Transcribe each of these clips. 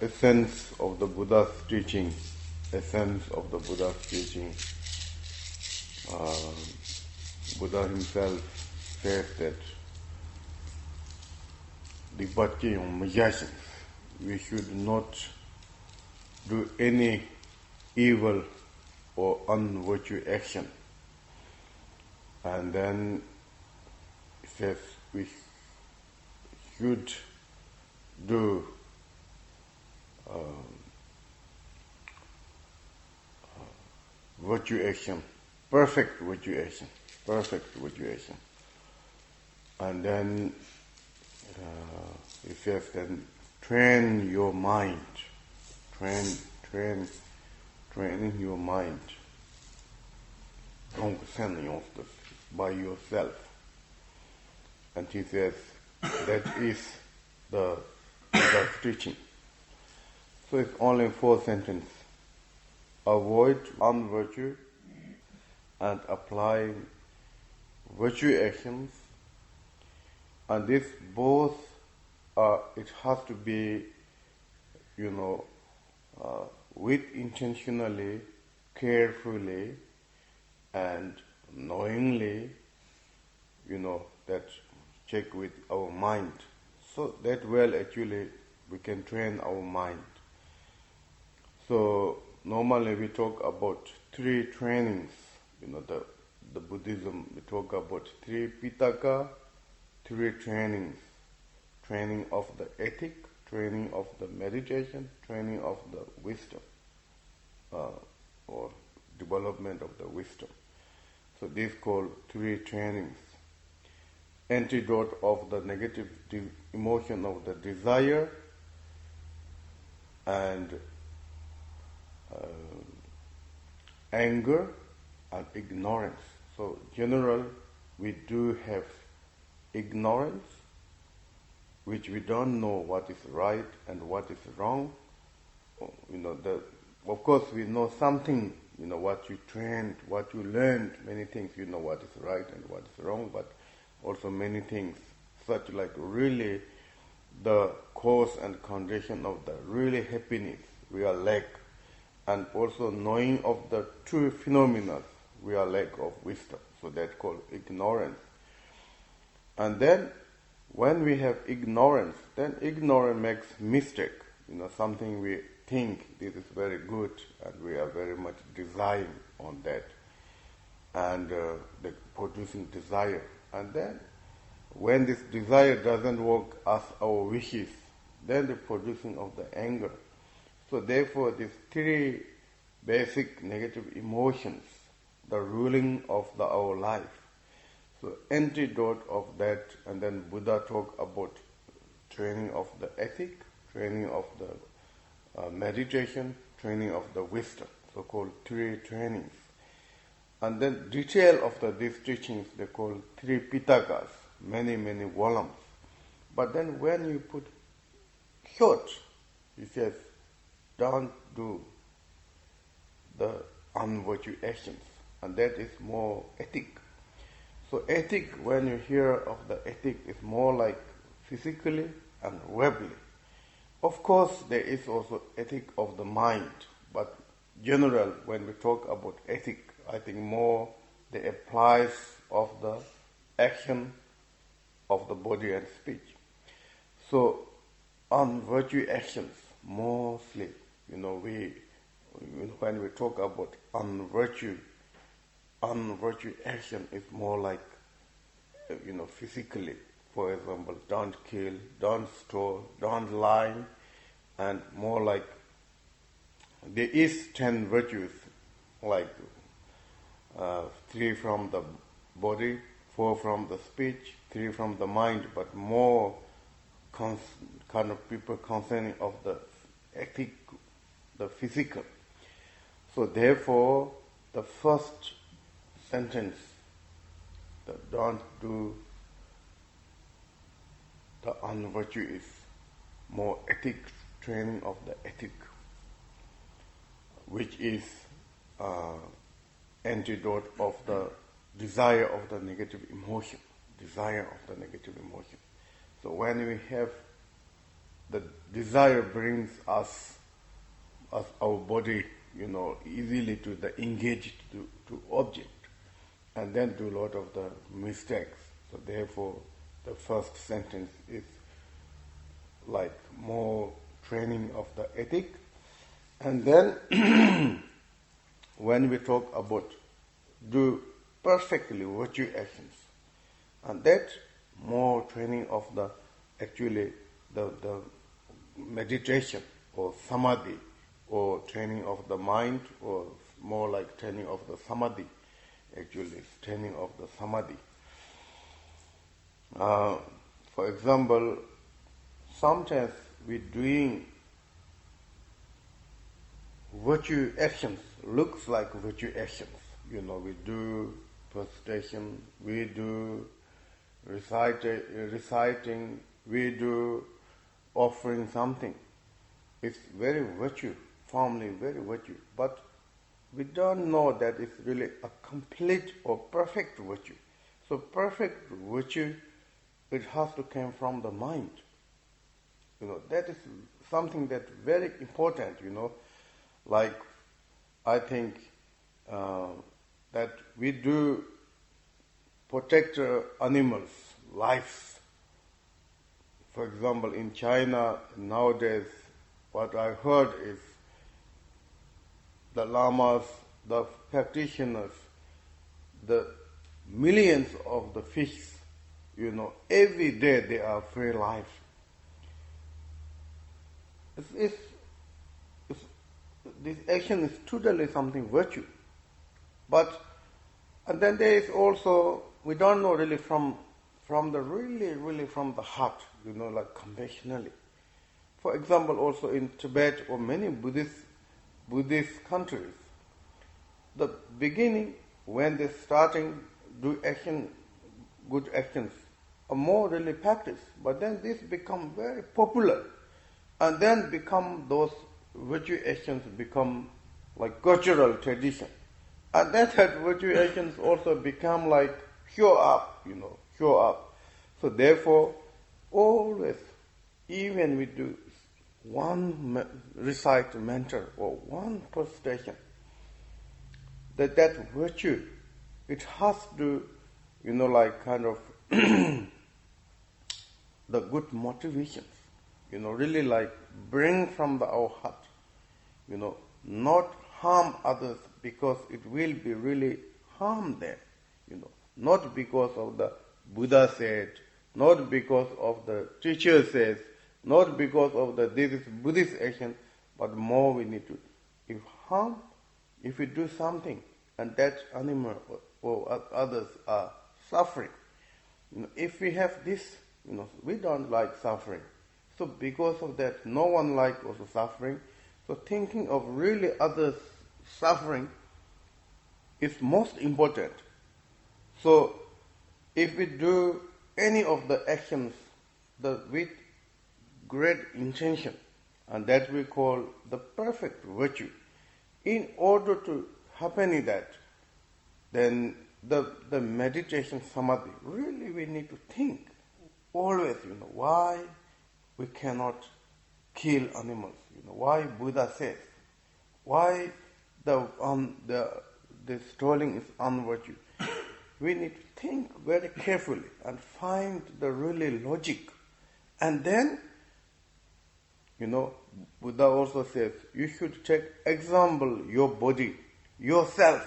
essence of the Buddha's teaching. Essence of the Buddha's teaching. Buddha himself says that we should not do any evil or unvirtuous action. And then it says we should do virtue action, perfect virtue action. And then it says then train your mind, training your mind, by yourself. And he says that is the Buddha's teaching. So it's only 4 sentences. Avoid unvirtue and apply virtue actions. And this both it has to be, with intentionally, carefully, and knowingly, that check with our mind. So that actually we can train our mind. So normally we talk about 3 trainings. The Buddhism, we talk about 3 pitaka, 3 trainings. Training of the ethic, training of the meditation, training of the wisdom, or development of the wisdom. So these called 3 trainings. Antidote of the negative emotion of the desire, and anger and ignorance. So general, we do have ignorance, which we don't know what is right and what is wrong. Of course we know something, what you trained, what you learned, many things, what is right and what is wrong, but also many things, such like really the cause and condition of the really happiness we are lack, and also knowing of the true phenomena we are lack of wisdom. So that's called ignorance. And then when we have ignorance, then ignorance makes mistake. Something we think this is very good, and we are very much desiring on that, and producing desire. And then when this desire doesn't work as our wishes, then the producing of the anger. So therefore these 3 basic negative emotions, the ruling of our life. So antidote of that, and then Buddha talk about training of the ethic, training of the meditation, training of the wisdom, so-called 3 trainings. And then detail of these teachings, they call 3 pitakas, many volumes. But then when you put short, he says, don't do the unvirtue actions, and that is more ethic. So ethic, when you hear of the ethic, is more like physically and verbally. Of course, there is also ethic of the mind, but general, when we talk about ethic, I think more the applies of the action of the body and speech. So on virtue actions, mostly, when we talk about unvirtue action is more like, physically. For example, don't kill, don't steal, don't lie, and more like there is 10 virtues, like 3 from the body, 4 from the speech, 3 from the mind, but more kind of people concerning of the ethic, the physical. So therefore, the first sentence, that don't do the unvirtue, is more ethic, training of the ethic, which is antidote of the desire of the negative emotion. So when we have the desire brings us our body, easily to the engaged to object, and then do a lot of the mistakes. So therefore, the first sentence is like more training of the ethic. And then when we talk about do perfectly virtue actions, and that more training of the actually the meditation or samadhi, or training of the mind, or more like training of the samadhi, actually training of the samadhi. For example, sometimes we doing virtue actions, looks like virtue actions. We do presentation, we do reciting, we do offering something. It's very virtue, formally very virtue. But we don't know that it's really a complete or perfect virtue. So perfect virtue, it has to come from the mind. That is something that's very important, Like, I think that we do protect animals' lives. For example, in China nowadays, what I heard is the lamas, the practitioners, the millions of the fish, every day they are free life. This action is totally something virtue. And then there is also, we don't know really from the heart, like conventionally. For example, also in Tibet or many Buddhist countries, the beginning when they're starting do action, good actions, are more really practiced. But then this become very popular, and then become those virtue actions become like cultural tradition. And then that virtue actions also become like show up. So therefore, always, even we do one recite mantra or one presentation, that virtue, it has to, like kind of the good motivations, really like bring from our heart, not harm others because it will be really harm them, not because of the Buddha said, not because of the teacher says, not because of this is Buddhist action, but more we need to, if we do something and that animal or others are suffering, if we have this, we don't like suffering. So because of that, no one likes also suffering. So thinking of really others suffering is most important. So if we do any of the actions with great intention, and that we call the perfect virtue, in order to happen in that, then the meditation samadhi, really we need to think always, why we cannot kill animals, why Buddha says, why the stealing is unvirtue. We need to think very carefully and find the really logic. And then, Buddha also says, you should take example your body, yourself,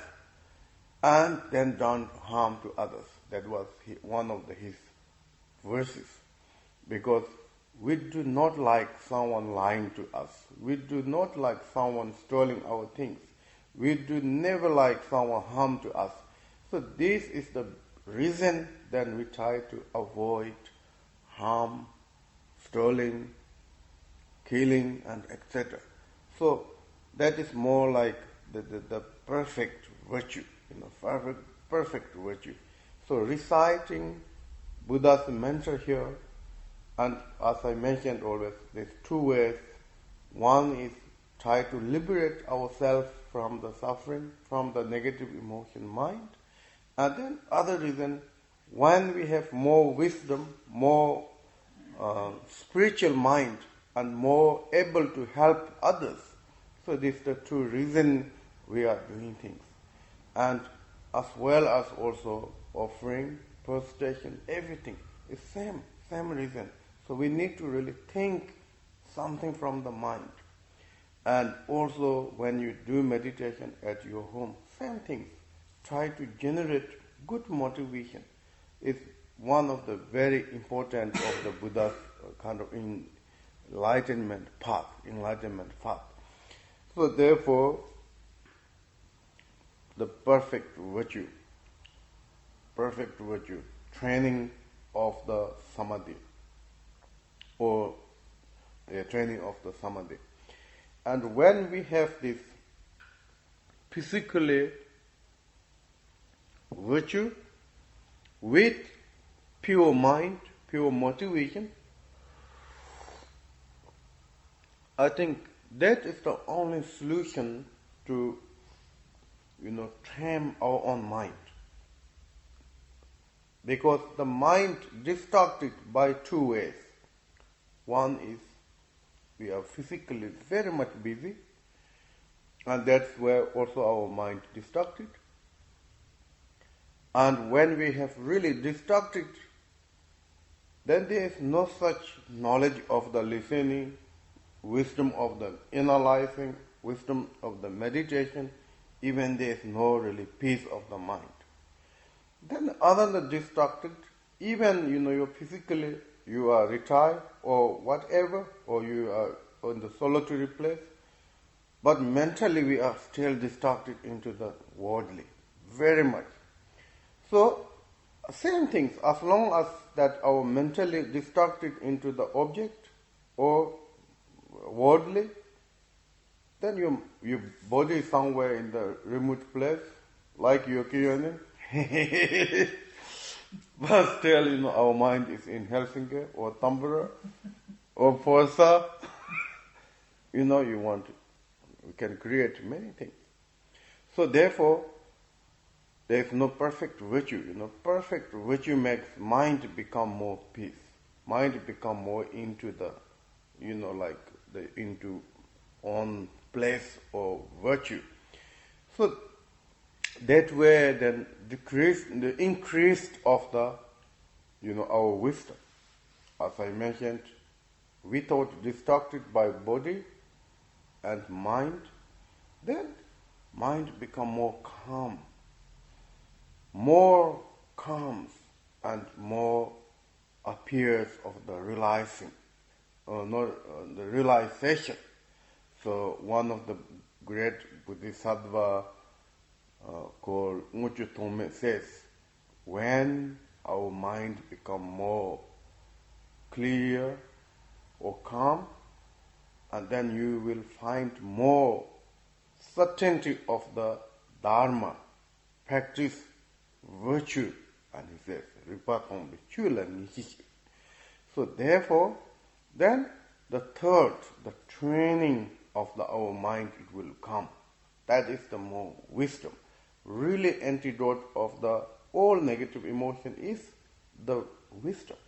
and then don't harm to others. That was one of his verses. Because we do not like someone lying to us. We do not like someone stealing our things. We do never like someone harm to us. So this is the reason that we try to avoid harm, stealing, killing, and etc. So that is more like the perfect virtue, perfect virtue. So reciting Buddha's mantra here, and as I mentioned always, there's two ways. One is try to liberate ourselves from the suffering, from the negative emotion mind. And then other reason, when we have more wisdom, more spiritual mind, and more able to help others. So this is the true reason we are doing things. And as well as also offering, prostration, everything is same reason. So we need to really think something from the mind. And also when you do meditation at your home, same things. Try to generate good motivation. It's one of the very important of the Buddha's kind of enlightenment path. So therefore, the perfect virtue, training of the samadhi, or the training of the samadhi. And when we have this physically virtue with pure mind, pure motivation, I think that is the only solution to, tame our own mind. Because the mind distracted by two ways. One is we are physically very much busy, and that's where also our mind distracted. And when we have really distracted, then there is no such knowledge of the listening, wisdom of the analyzing, wisdom of the meditation, even there is no really peace of the mind. Then other than distracted, even you're physically, you are retired or whatever, or you are in the solitary place, but mentally we are still distracted into the worldly, very much. So, same things, as long as that our mentally distracted into the object or worldly, then your body is somewhere in the remote place, like Jokioinen. But still, our mind is in Helsinki or Tampere or Forza. We can create many things. So therefore, there is no perfect virtue. Perfect virtue makes mind become more peace. Mind become more into the, into on place or virtue. So that way then the increase of the, our wisdom. As I mentioned, without distracted by body and mind, then mind become more calms and more appears of the realizing, the realization. So one of the great Bodhisattva called Muchu Tome says, when our mind become more clear or calm, and then you will find more certainty of the Dharma, practice virtue, and he says, so therefore, then the third, the training of our mind, it will come. That is the more wisdom. Really antidote of the all negative emotion is the wisdom.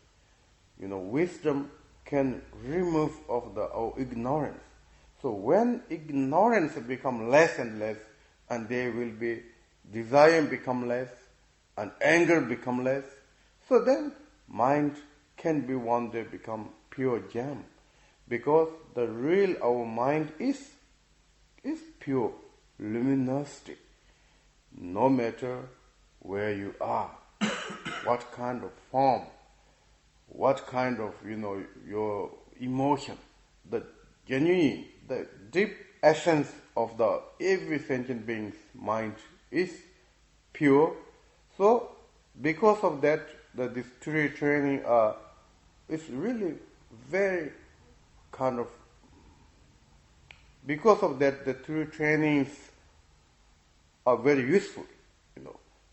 Wisdom can remove of our ignorance. So when ignorance become less and less, and there will be desire become less, and anger become less, so then mind can be one day become pure gem. Because the real our mind is pure luminosity. No matter where you are, what kind of form, what kind of, your emotion, the genuine, the deep essence of the every sentient being's mind is pure. So, because of that, this three training is really very kind of, because of that, the three trainings are very useful.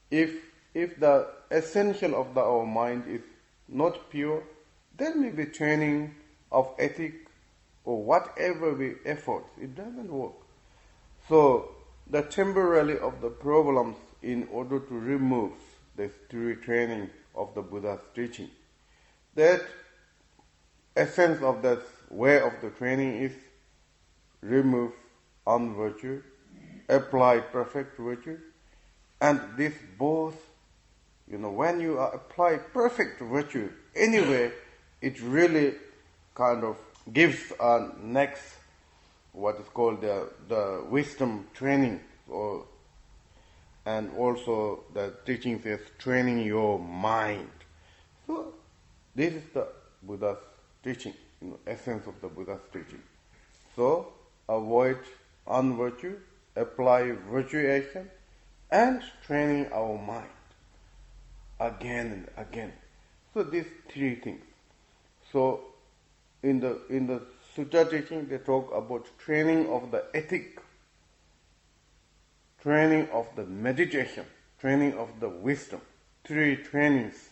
If the essential of our mind is not pure, then maybe training of ethic or whatever we effort, it doesn't work. So the temporarily of the problems in order to remove this three training of the Buddha's teaching, that essence of that way of the training is remove unvirtue, apply perfect virtue, and this both, when you apply perfect virtue, anyway, it really kind of gives a next, what is called the wisdom training, and also the teaching says training your mind. So this is the Buddha's teaching, essence of the Buddha's teaching. So avoid unvirtue, apply virtue action, and training our mind again and again. So these three things. So in the sutta teaching, they talk about training of the ethic, training of the meditation, training of the wisdom, three trainings.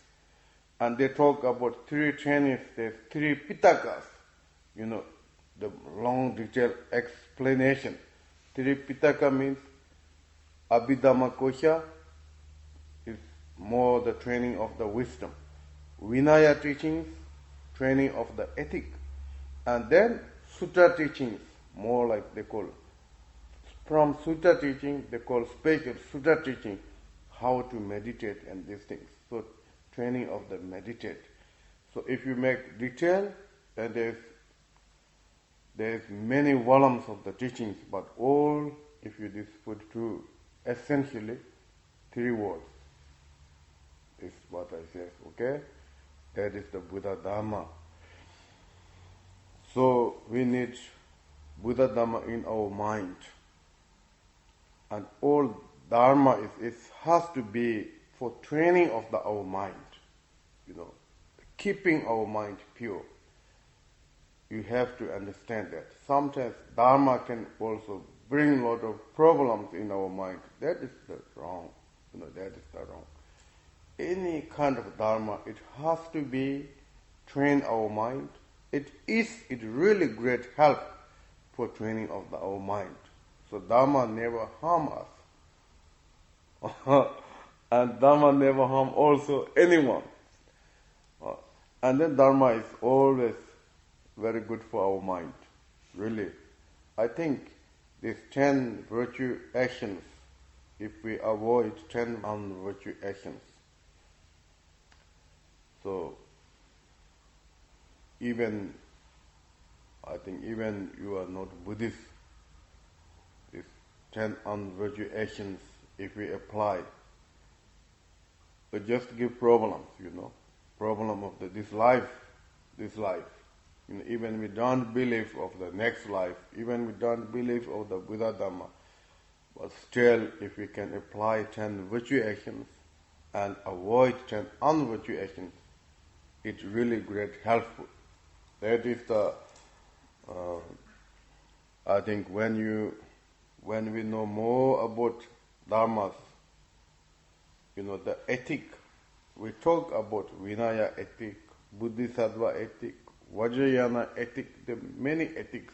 And they talk about three trainings, there's three pitakas, the long detailed explanation. Three pitaka means Danakosha is more the training of the wisdom. Vinaya teachings, training of the ethic. And then sutta teachings, more like they call, from sutta teaching, they call special sutta teaching, how to meditate and these things. So training of the meditate. So if you make detail, then there's many volumes of the teachings, but all, if you just put to essentially 3 words, is what I say, okay? That is the Buddha Dharma. So we need Buddha Dharma in our mind. And all Dharma has to be for training of our mind, keeping our mind pure. You have to understand that. Sometimes Dharma can also bring a lot of problems in our mind. That is the wrong. That is the wrong. Any kind of Dharma, it has to be train our mind. It really great help for training of our mind. So Dharma never harm us. And Dharma never harm also anyone. And then Dharma is always very good for our mind, really. I think these 10 virtue actions, if we avoid 10 non-virtue actions, so I think even you are not Buddhist, these 10 unvirtue actions, if we apply, it just give problems, problem of this life. Even we don't believe of the next life, even we don't believe of the Buddha Dhamma, but still if we can apply 10 virtue actions and avoid 10 unvirtue actions, it's really great helpful. That is the, I think when we know more about Dharmas, the ethic, we talk about Vinaya ethic, Bodhisattva ethic, Vajrayana ethic, there are many ethics.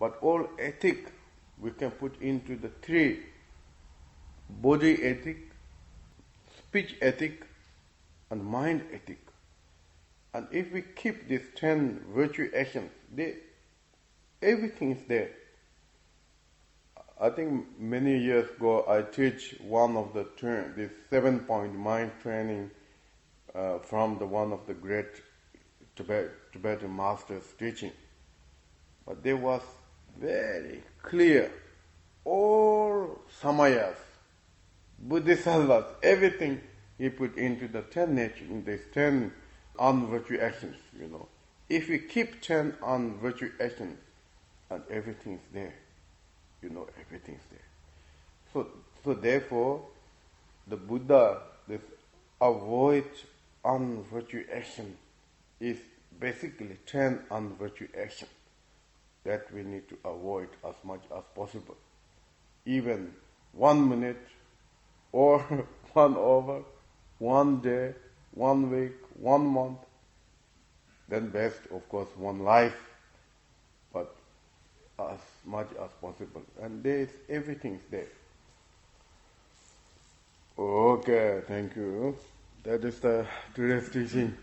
But all ethic we can put into the 3: body ethic, speech ethic, and mind ethic. And if we keep these 10 virtue actions, everything is there. I think many years ago I teach one of the this 7-point mind training from one of the great Tibetan masters teaching. But there was very clear, all samayas, bodhisattvas, everything he put into the 10 nature, in these 10 unvirtue actions, If we keep 10 unvirtue actions, and everything is there, everything is there. So therefore, the Buddha, this avoid unvirtue action, is basically 10 unvirtue action that we need to avoid as much as possible. Even 1 minute or 1 hour, 1 day, 1 week, 1 month, then best, of course, 1 life, but as much as possible. And everything is there. Okay, thank you. That is the today's teaching.